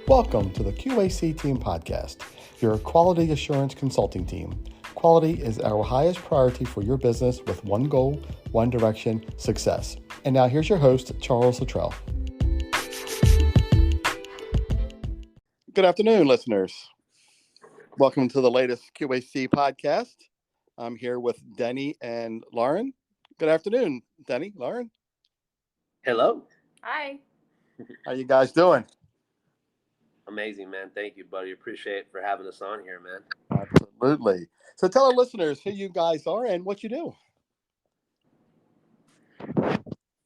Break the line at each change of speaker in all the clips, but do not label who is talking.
Welcome to the Q.A.C. Team Podcast, your quality assurance consulting team. Quality is our highest priority for your business with one goal, one direction, success. And now here's your host, Charles Luttrell. Good afternoon, listeners. Welcome to the latest Q.A.C. podcast. I'm here with Denny and Lauren. Good afternoon, Denny, Lauren.
Hello.
Hi.
How you guys doing?
Amazing, man. Thank you, buddy. Appreciate it for having us on here, man.
Absolutely. So tell our listeners who you guys are and what you do.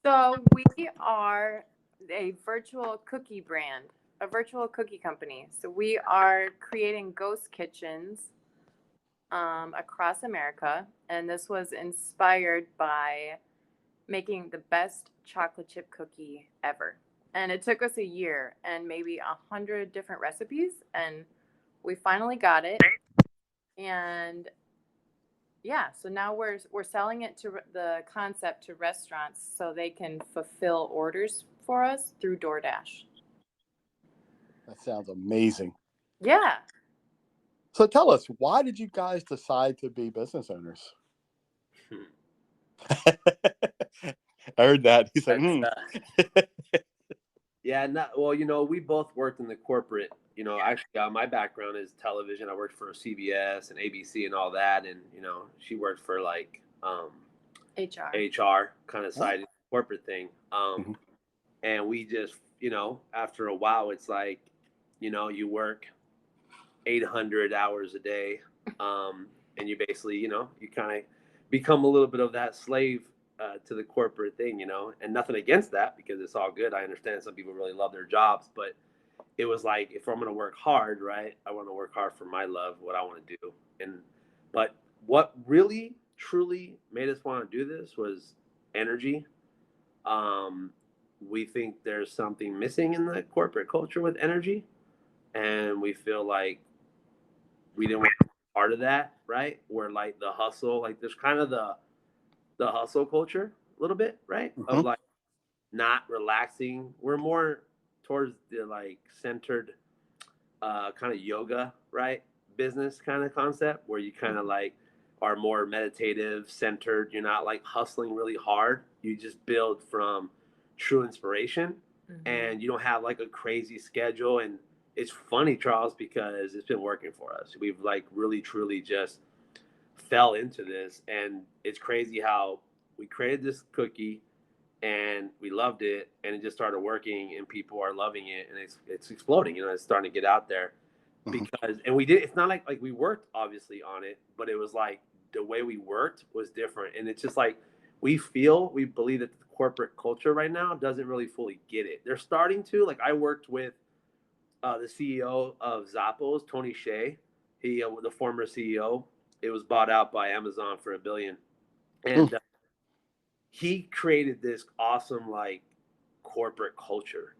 So we are a virtual cookie brand, a virtual cookie company. So we are creating ghost kitchens across America. And this was inspired by making the best chocolate chip cookie ever. And it took us a year and maybe 100 different recipes. And we finally got it. And yeah, so now we're selling it to the concept to restaurants so they can fulfill orders for us through DoorDash.
That sounds amazing.
Yeah.
So tell us, why did you guys decide to be business owners? I heard that. He said,
Yeah, well, we both worked in the corporate, actually my background is television. I worked for CBS and ABC and all that. And, she worked for like HR kind of side corporate thing. And we just, after a while, it's like, you work 800 hours a day. And you basically, you kind of become a little bit of that slave to the corporate thing, and nothing against that because it's all good. I understand some people really love their jobs, but it was like, if I'm going to work hard, right, I want to work hard for my love, what I want to do. But what really, truly made us want to do this was energy. We think there's something missing in the corporate culture with energy, and we feel like we didn't want to be part of that, right? Where like the hustle, like there's kind of the hustle culture a little bit, right? Of like not relaxing. We're more towards the like centered kind of yoga, right? Business kind of concept where you kind of like are more meditative, centered. You're not like hustling really hard. You just build from true inspiration, and you don't have like a crazy schedule. And it's funny, Charles, because it's been working for us. We've like really, truly just fell into this, and it's crazy how we created this cookie and we loved it, and it just started working, and people are loving it, and it's exploding. It's starting to get out there because, and we did. It's not like we worked obviously on it, but it was like the way we worked was different, and it's just like we believe that the corporate culture right now doesn't really fully get it. They're starting to. Like I worked with the CEO of Zappos, Tony Hsieh. He the former CEO. It was bought out by Amazon for $1 billion, and he created this awesome like corporate culture.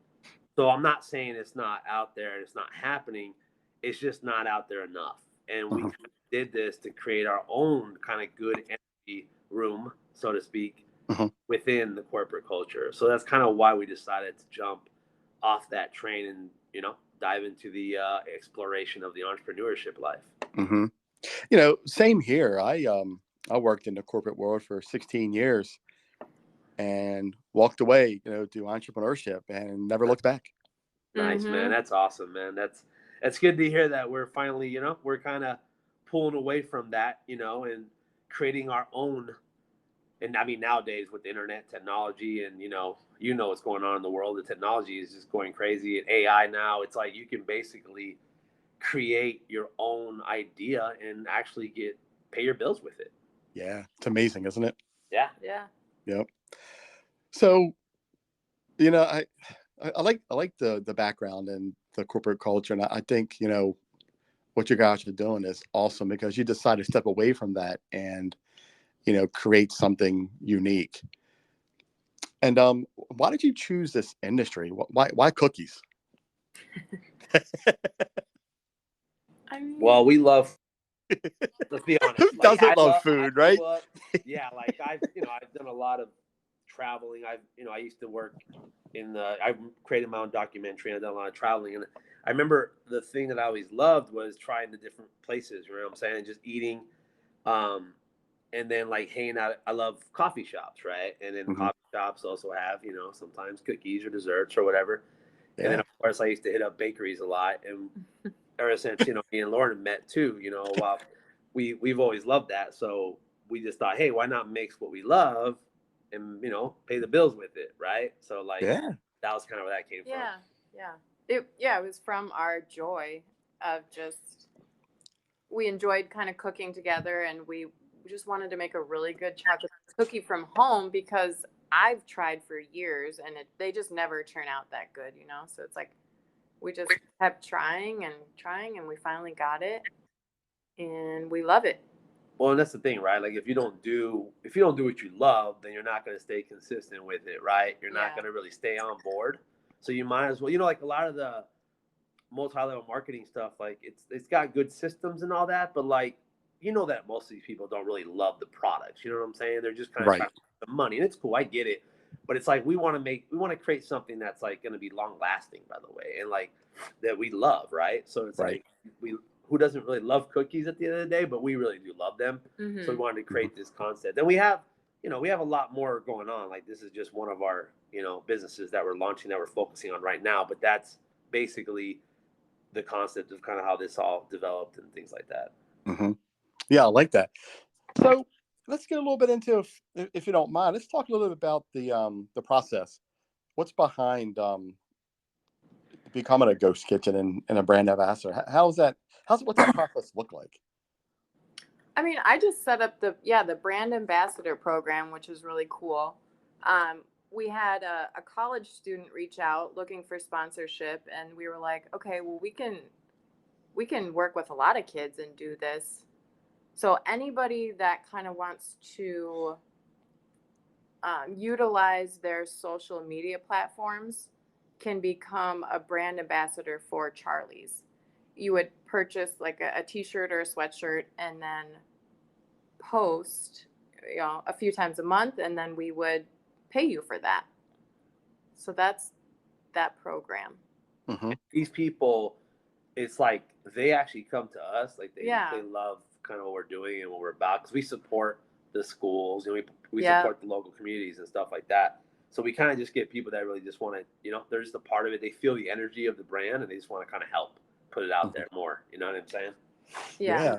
So I'm not saying it's not out there and it's not happening. It's just not out there enough. And we did this to create our own kind of good energy room, so to speak, within the corporate culture. So that's kind of why we decided to jump off that train and, dive into the exploration of the entrepreneurship life.
Same here. I worked in the corporate world for 16 years and walked away, to entrepreneurship and never looked back.
Nice, man. That's awesome, man. That's good to hear that we're finally, we're kind of pulling away from that, and creating our own. And I mean, nowadays with the internet technology and, what's going on in the world, the technology is just going crazy. And AI now, it's like you can basically create your own idea and actually pay your bills with it.
Yeah, it's amazing, isn't it?
Yeah.
Yep. So, I like the background and the corporate culture, and I think what you guys are doing is awesome because you decide to step away from that and create something unique. And why did you choose this industry? Why cookies?
Well, we love. Let's be honest.
Who doesn't love food, right?
Yeah, like I've done a lot of traveling. I used to work I created my own documentary. I've done a lot of traveling, and I remember the thing that I always loved was trying the different places, you know what I'm saying? Just eating, um, and then like hanging out. I love coffee shops, right? And then
Hmm.
coffee shops also have, sometimes cookies or desserts or whatever. And then
Yeah.
of course I used to hit up bakeries a lot. And ever since, me and Lauren met too, while we've always loved that. So we just thought, hey, why not mix what we love and, pay the bills with it, right? So like
Yeah.
that was kind of where that came from.
Yeah. It was from our joy of just we enjoyed kind of cooking together, and we just wanted to make a really good chocolate cookie from home because I've tried for years and they just never turn out that good, you know? So it's like we just kept trying and we finally got it and we love it.
Well, and that's the thing, right? Like if you don't do what you love, then you're not going to stay consistent with it, right? You're not
Yeah.
going to really stay on board. So you might as well, like a lot of the multi-level marketing stuff, like it's got good systems and all that, but like that most of these people don't really love the products. You know what I'm saying? They're just kind of trying
Right.
to make the money, and it's cool. I get it, but it's like we want to create something that's like going to be long lasting, by the way, and like that we love, right? So it's
Right.
like we who doesn't really love cookies at the end of the day, but we really do love them. So we
Mm-hmm.
wanted to
Hmm.
create this concept, and we have a lot more going on. Like this is just one of our businesses that we're launching that we're focusing on right now, but that's basically the concept of kind of how this all developed and things like that.
Hmm. Yeah, I like that. So let's get a little bit into, if you don't mind, let's talk a little bit about the process. What's behind becoming a ghost kitchen and a brand ambassador? How's that? What's that process look like?
I mean, I just set up the brand ambassador program, which is really cool. We had a college student reach out looking for sponsorship, and we were like, okay, well, we can work with a lot of kids and do this. So anybody that kind of wants to utilize their social media platforms can become a brand ambassador for Charlie's. You would purchase like a t-shirt or a sweatshirt and then post, a few times a month, and then we would pay you for that. So that's that program.
Hmm.
These people, it's like they actually come to us, like they
Yeah.
love kind of what we're doing and what we're about because we support the schools and we
Yeah.
support the local communities and stuff like that. So we kind of just get people that really just want to, they're just a part of it. They feel the energy of the brand and they just want to kind of help put it out
Hmm.
there more. You know what I'm saying?
Yeah.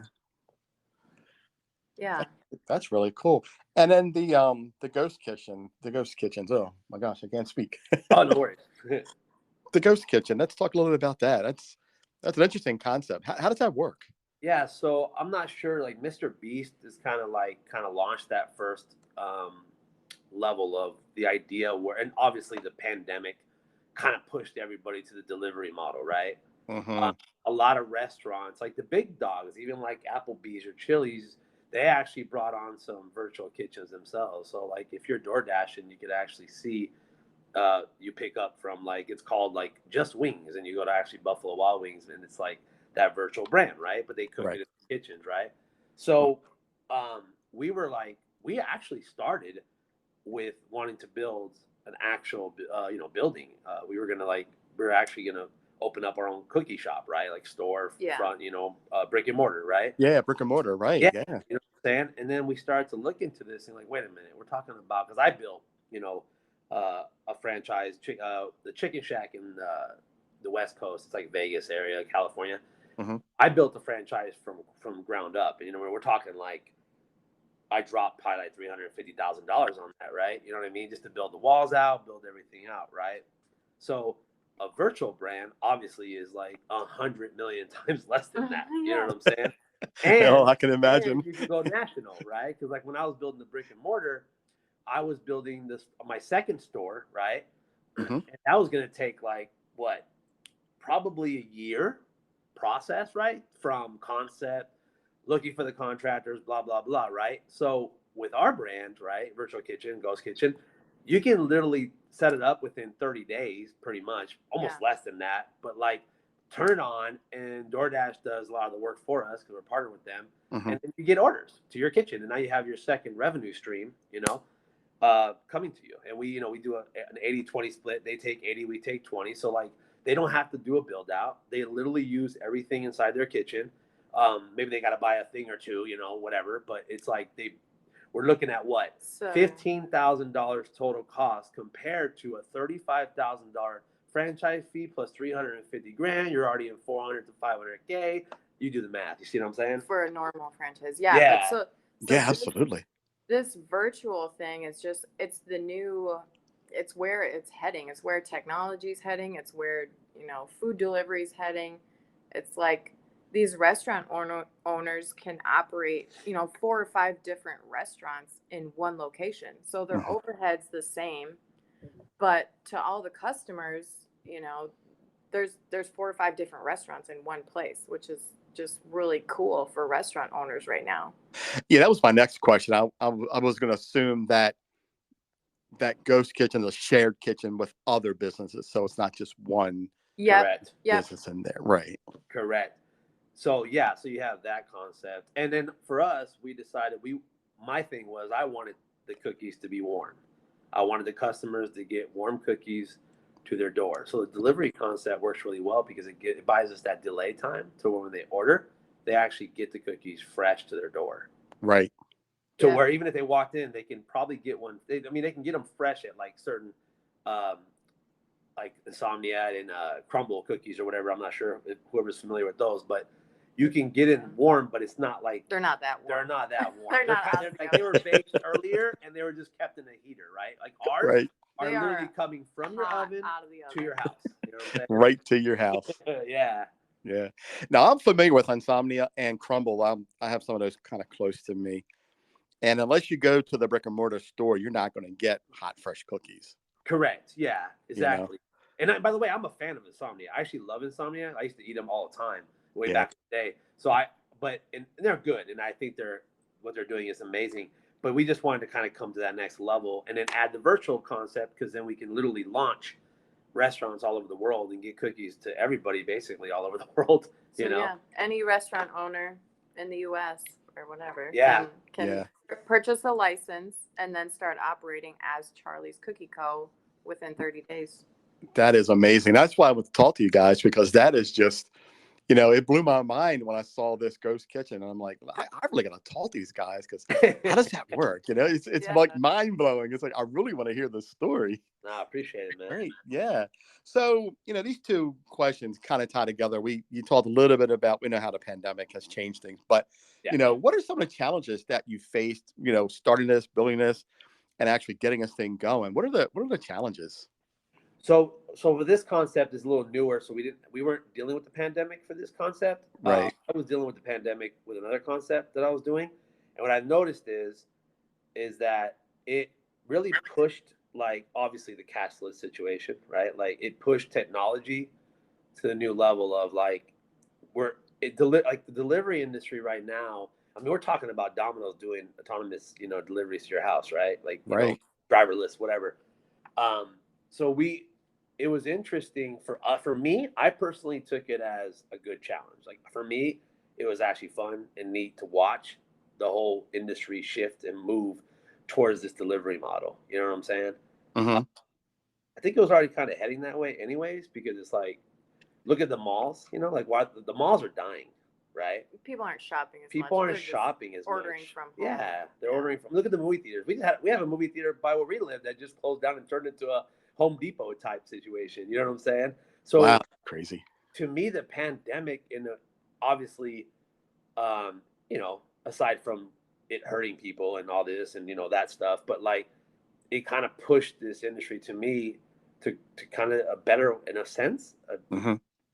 Yeah,
Yeah.
that's really cool. And then the ghost kitchens. Oh my gosh, I can't speak.
Oh, no worries.
The ghost kitchen. Let's talk a little bit about that. That's an interesting concept. How does that work?
Yeah, so I'm not sure. Like Mr. Beast is kind of launched that first level of the idea where, and obviously the pandemic kind of pushed everybody to the delivery model, right? Uh,
Hmm.
a lot of restaurants, like the big dogs, even like Applebee's or Chili's, they actually brought on some virtual kitchens themselves. So like if you're door dashing, you could actually see you pick up from like it's called like Just Wings, and you go to actually Buffalo Wild Wings, and it's like that virtual brand, right? But they cook it
Right.
in the kitchens, right? So we were like, we actually started with wanting to build an actual, building. We were actually gonna open up our own cookie shop, right? Like store
Yeah.
front, brick and mortar, right?
Yeah, brick and mortar. Right.
Yeah,
Yeah.
you know what I'm saying? And then we started to look into this and like, wait a minute, we're talking about because I built, a franchise, the Chicken Shack in the West Coast. It's like Vegas area, California.
Hmm.
I built the franchise from ground up, and we're talking like I dropped probably like $350,000 on that, right? You know what I mean? Just to build the walls out, build everything out, right? So a virtual brand obviously is like 100 million times less than that. You know
Yeah.
what I'm saying?
Oh,
And
I can imagine.
you could go national, right? Because like when I was building the brick and mortar, I was building this my second store, right?
Hmm.
And that was going to take like what, probably a year process, right? From concept, looking for the contractors, blah blah blah, right? So with our brand, right, Virtual Kitchen, Ghost Kitchen, you can literally set it up within 30 days, pretty much,
Yeah.
almost less than that. But like turn it on, and DoorDash does a lot of the work for us because we're partnered with them,
Hmm.
and then you get orders to your kitchen, and now you have your second revenue stream, coming to you. And we do an 80-20 split. They take 80, we take 20. So like They don't have to do a build out. They literally use everything inside their kitchen. Maybe they got to buy a thing or two, whatever. But it's like we're looking at what,
So
$15,000 total cost compared to a $35,000 franchise fee plus 350 grand. You're already in 400 to 500K. You do the math. You see what I'm saying?
for a normal franchise, yeah.
Yeah.
But
Yeah, absolutely.
This virtual thing is just, it's where it's heading. It's where technology's heading. It's where, food delivery is heading. It's like these restaurant owners can operate, 4 or 5 different restaurants in one location. So their overhead's the same, but to all the customers, there's 4 or 5 different restaurants in one place, which is just really cool for restaurant owners right now.
Yeah, that was my next question. I was going to assume that ghost kitchen is a shared kitchen with other businesses, so it's not just one
Correct.
business in there, right?
Correct. So yeah, so you have that concept, and then for us, we decided my thing was I wanted the cookies to be warm. I wanted the customers to get warm cookies to their door. So the delivery concept works really well because it buys us that delay time to when they order, they actually get the cookies fresh to their door.
Right.
To where even if they walked in, they can probably get one. They can get them fresh at like certain, like Insomnia and Crumble cookies or whatever. I'm not sure if whoever's familiar with those, but you can get it warm, but it's not like
they're not that warm.
They're not that warm.
They're not
like they were baked earlier and they were just kept in a heater, right? Like ours are literally coming from your oven to your house. You know what I'm saying?
Right to your house.
Yeah.
Yeah. Now I'm familiar with Insomnia and Crumble. I have some of those kind of close to me. And unless you go to the brick and mortar store, you're not going to get hot, fresh cookies.
Correct. Yeah, exactly. And by the way, I'm a fan of Insomnia. I actually love Insomnia. I used to eat them all the time way back in the day. So and they're good. And I think what they're doing is amazing. But we just wanted to kind of come to that next level and then add the virtual concept, because then we can literally launch restaurants all over the world and get cookies to everybody basically all over the world.
Yeah, any restaurant owner in the U.S. or whatever can purchase a license and then start operating as Charlie's Cookie Co. within 30 days.
That is amazing. That's why I want to talk to you guys, because that is just, it blew my mind when I saw this ghost kitchen. And I'm like, I really got to talk to these guys, because how does that work? It's like mind blowing. It's like, I really want to hear the story.
No, I appreciate it, man.
Great. Yeah. So, these two questions kind of tie together. You talked a little bit about, we know how the pandemic has changed things, but, what are some of the challenges that you faced, starting this, building this, and actually getting this thing going? What are the challenges?
So for this concept is a little newer. So we weren't dealing with the pandemic for this concept.
Right.
I was dealing with the pandemic with another concept that I was doing. And what I noticed is that it really pushed, like, obviously the cashless situation, right? Like it pushed technology to the new level of like, like the delivery industry right now. I mean, we're talking about Domino's doing autonomous, deliveries to your house, right? Like, driverless, whatever. So it was interesting for me. I personally took it as a good challenge. Like for me, it was actually fun and neat to watch the whole industry shift and move towards this delivery model. You know what I'm saying?
Mm-hmm.
I think it was already kind of heading that way anyways, because it's like, look at the malls, like why the malls are dying, right?
People aren't shopping as much.
People aren't shopping as much.
Ordering from home.
Yeah, they're ordering from. Look at the movie theaters. We have a movie theater by where we live that just closed down and turned into a Home Depot type situation. You know what I'm saying? So
wow, crazy.
To me, the pandemic, obviously, aside from it hurting people and all this and that stuff, but like it kind of pushed this industry to me to kind of a better, in a sense,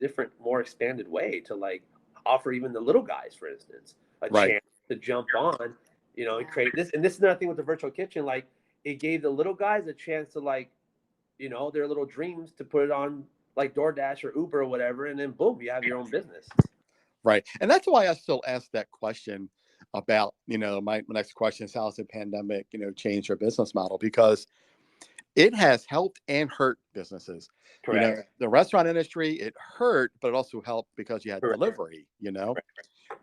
different, more expanded way to like offer even the little guys, for instance, a chance to jump on, and create this. And this is another thing with the virtual kitchen. Like it gave the little guys a chance to like, their little dreams, to put it on like DoorDash or Uber or whatever. And then boom, you have your own business.
Right. And that's why I still ask that question about, my next question is, how has the pandemic, changed your business model? Because it has helped and hurt businesses.
Correct.
The restaurant industry, it hurt, but it also helped because you had delivery,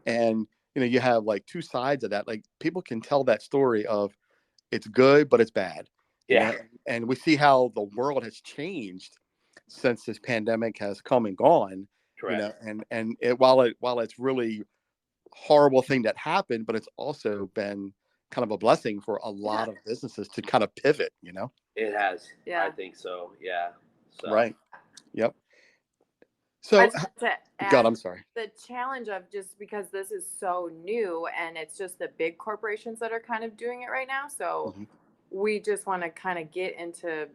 and, you have like two sides of that. Like people can tell that story of it's good, but it's bad.
Yeah.
And we see how the world has changed since this pandemic has come and gone,
Correct.
and while it's really horrible thing that happened, but it's also been kind of a blessing for a
Yeah.
lot of businesses to kind of pivot.
It has.
Yeah.
I think so. Yeah. So.
Right. Yep.
I
So,
just want to
God,
add
I'm sorry.
the challenge of, just because this is so new and it's just the big corporations that are kind of doing it right now. So
Hmm.
we just want to kind of get into,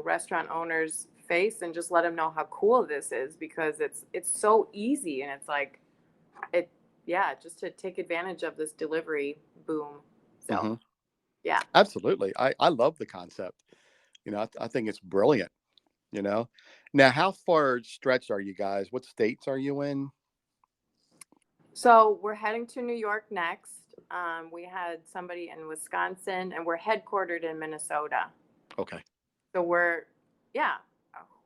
restaurant owners' face and just let them know how cool this is, because it's so easy, and it's like it yeah, just to take advantage of this delivery boom. So
Hmm.
yeah.
Absolutely. I love the concept. I think it's brilliant. You know, now how far stretched are you guys? What states are you in?
So we're heading to New York next. We had somebody in Wisconsin, and we're headquartered in Minnesota.
Okay.
So yeah,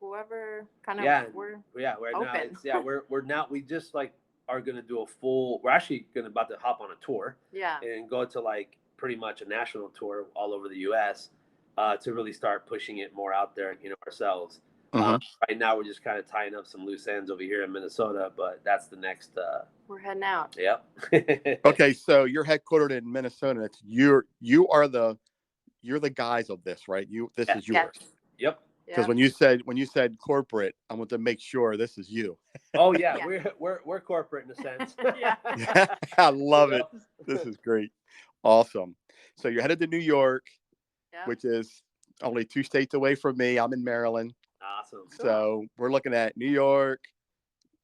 whoever kind of
Yeah.
we're
Yeah. Right now,
open.
we're now we just like are gonna do a full. We're actually gonna about to hop on a tour
Yeah.
and go to like pretty much a national tour all over the U.S. To really start pushing it more out there, ourselves.
Hmm.
Right now, we're just kind of tying up some loose ends over here in Minnesota, but that's the next.
We're heading out.
Yep.
Okay, so you're headquartered in Minnesota. You're the guys of this, right? This
Yeah.
is
Yes.
yours.
Yep.
Because
Yeah.
when you said corporate, I want to make sure this is you.
Oh yeah,
Yeah.
we're corporate in a sense.
Yeah.
Yeah, I love it. This
Yep.
is great. Awesome. So you're headed to New York,
Yeah.
which is only 2 states away from me. I'm in Maryland.
Awesome.
Cool.
So we're looking at New York,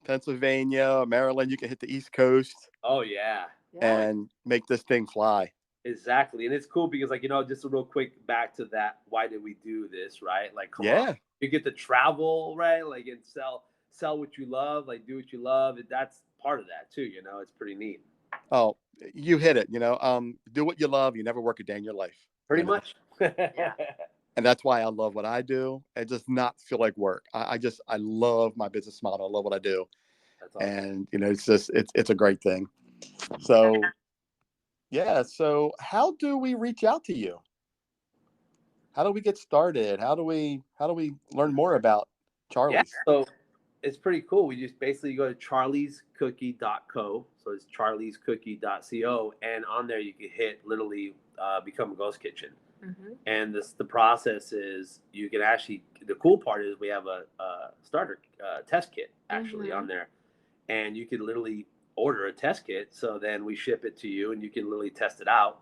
Pennsylvania, Maryland. You can hit the East Coast
Oh yeah.
Yeah.
and make this thing fly.
Exactly. And it's cool because like, just a real quick back to that, why did we do this, right? Like come on.
Yeah.
You get to travel, right? Like and sell what you love, like do what you love. That's part of that too, It's pretty neat.
Oh, you hit it. Do what you love. You never work a day in your life.
Pretty
You know,
much.
Yeah.
and that's why I love what I do. It does not feel like work. I love my business model. I love what I do,
That's awesome.
and it's a great thing. So yeah. So how do we reach out to you? How do we get started? How do we learn more about
Yeah.
Charlie's?
So it's pretty cool. We just basically go to charliescookie.co. So it's charliescookie.co. And on there, you can hit literally become a ghost kitchen.
Mm-hmm.
And the process is you can actually, the cool part is we have a starter test kit actually on there. And you can literally order a test kit. So then we ship it to you and you can literally test it out,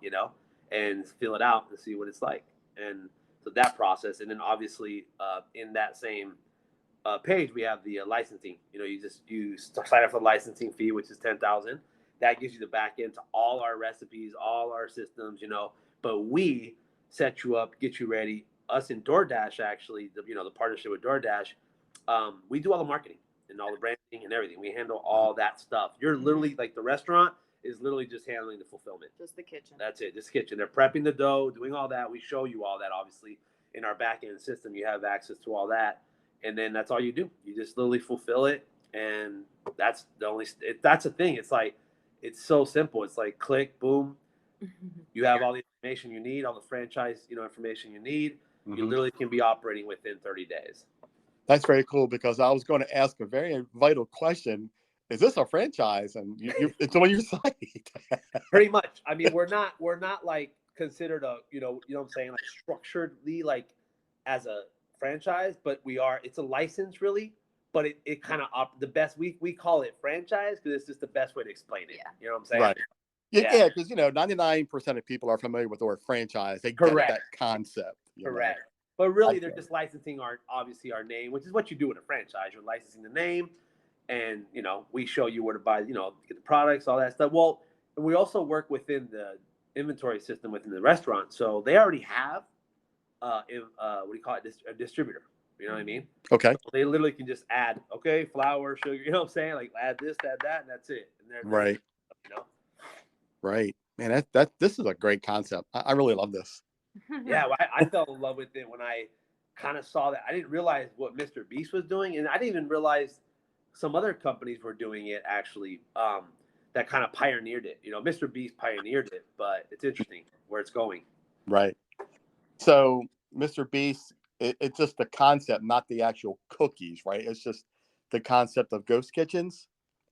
and fill it out and see what it's like. And so that process. And then obviously in that same page, we have the licensing. You sign up for the licensing fee, which is 10,000. That gives you the back end to all our recipes, all our systems. But we set you up, get you ready. Us in DoorDash, actually, the partnership with DoorDash, we do all the marketing and all the branding and everything. We handle all that stuff. You're literally like the restaurant is literally just handling the fulfillment.
Just the kitchen.
That's it. Just kitchen. They're prepping the dough, doing all that. We show you all that. Obviously, in our back end system, you have access to all that, and then that's all you do. You just literally fulfill it, and that's the only. That's the thing. It's like it's so simple. It's like click, boom. You have all the information you need, all the franchise, information you need. You
Mhm.
literally can be operating within 30 days.
That's very cool because I was going to ask a very vital question. Is this a franchise? And it's on your site.
Pretty much. I mean, we're not like considered a, what I'm saying, like structuredly like as a franchise, but we are. It's a license really, but it kind of the best we call it franchise because it's just the best way to explain it.
Yeah.
You know what I'm saying?
Right. Yeah,
Yeah.
yeah, because 99% of people are familiar with the word franchise. They get
Correct.
that concept.
Correct. But really, they're
Okay.
just licensing obviously our name, which is what you do in a franchise. You're licensing the name, and we show you where to buy, get the products, all that stuff. Well, we also work within the inventory system within the restaurant, so they already have what do you call it, a distributor. You know what I mean?
Okay.
So they literally can just add, okay, flour, sugar. You know what I'm saying? Like add this, add that, and that's it. And they're
Right.
you know.
Right. Man, this is a great concept. I really love this.
Yeah, well, I fell in love with it when I kind of saw that. I didn't realize what Mr. Beast was doing, and I didn't even realize some other companies were doing it actually. That kind of pioneered it. Mr. Beast pioneered it, but it's interesting where it's going.
Right. So, Mr. Beast, it's just the concept, not the actual cookies, right? It's just the concept of ghost kitchens.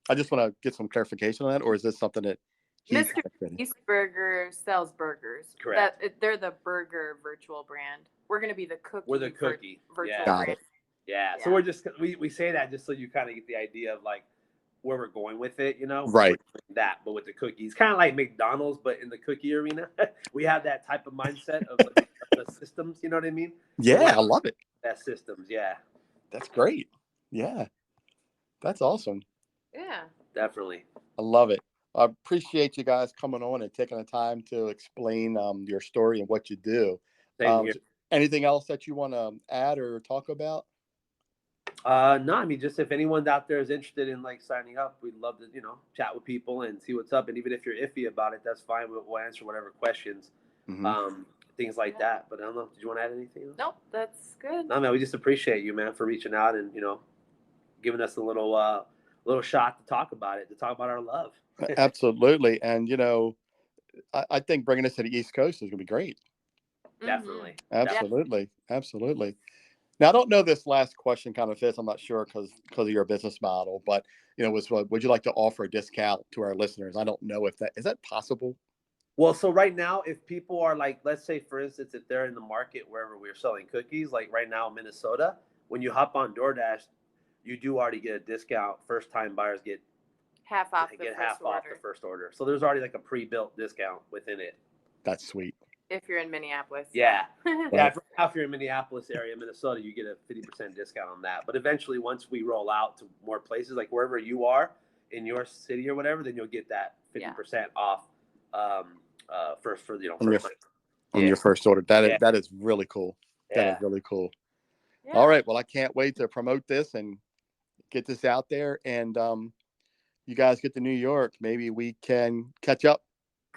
I just want to get some clarification on that, or is this something that he's
Mr.
creating?
Beast Burger sells burgers.
Correct.
They're the burger virtual brand. We're going to be the cookie.
We're the cookie.
Virtual
Yeah.
Got
brand.
it.
Yeah. So we're just we say that just so you kind of get the idea of like where we're going with it, you know?
Right.
That, but with the cookies, kind of like McDonald's, but in the cookie arena. We have that type of mindset of like, the systems. You know what I mean?
Yeah,
like,
I love it.
That systems. Yeah.
That's great. Yeah, that's awesome.
Yeah.
Definitely.
I love it. I appreciate you guys coming on and taking the time to explain your story and what you do.
Same here.
Anything else that you want to add or talk about?
No, I mean, just if anyone's out there is interested in like signing up, we'd love to, chat with people and see what's up. And even if you're iffy about it, that's fine. We'll answer whatever questions, things like that. But I don't know. Did you want to add anything else?
Nope, that's good.
No, man. We just appreciate you, man, for reaching out and giving us a little shot to talk about it, to talk about our love.
Absolutely, and I think bringing this to the East Coast is going to be great.
Definitely.
Absolutely. Absolutely. Now, I don't know this last question kind of fits. I'm not sure because of your business model, but would you like to offer a discount to our listeners? I don't know if is that possible.
Well, so right now, if people are like, let's say, for instance, if they're in the market wherever we're selling cookies, like right now in Minnesota, when you hop on DoorDash, you do already get a discount. First time buyers get
half off
the first order. So there's already like a pre-built discount within it.
That's sweet.
If you're in Minneapolis.
Yeah. Yeah. If you're in Minneapolis area, Minnesota, you get a 50% discount on that. But eventually, once we roll out to more places, like wherever you are in your city or whatever, then you'll get that 50% off
on your first order. That is really cool. That is really cool. Yeah. All right. Well, I can't wait to promote this and get this out there. And you guys get to New York. Maybe we can catch up.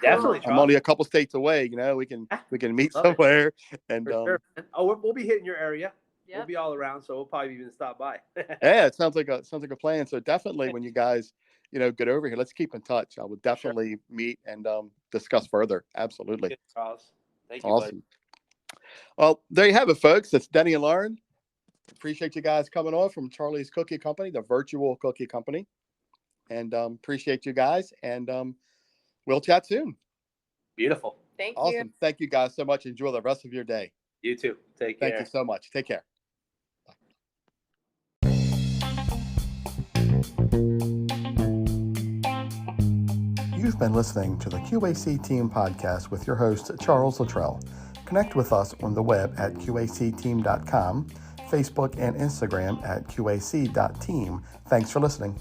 Definitely.
I'm only a couple states away. We can meet somewhere. And
sure. We'll be hitting your area.
Yep.
We'll be all around, so we'll probably even stop by.
Yeah, it sounds like a plan. So definitely, when you guys get over here, let's keep in touch. I would definitely meet and discuss further. Absolutely.
Thank you.
Awesome. Buddy. Well, there you have it, folks. It's Denny and Lauren. Appreciate you guys coming on from Charlie's Cookie Company, the virtual cookie company, and appreciate you guys. And we'll chat soon.
Beautiful.
Thank you.
Awesome. Thank you guys so much. Enjoy the rest of your day.
You too. Take care.
Thank you so much. Take care. You've been listening to the Q.A.C. Team Podcast with your host, Charles Luttrell. Connect with us on the web at QACteam.com, Facebook and Instagram at QAC.team. Thanks for listening.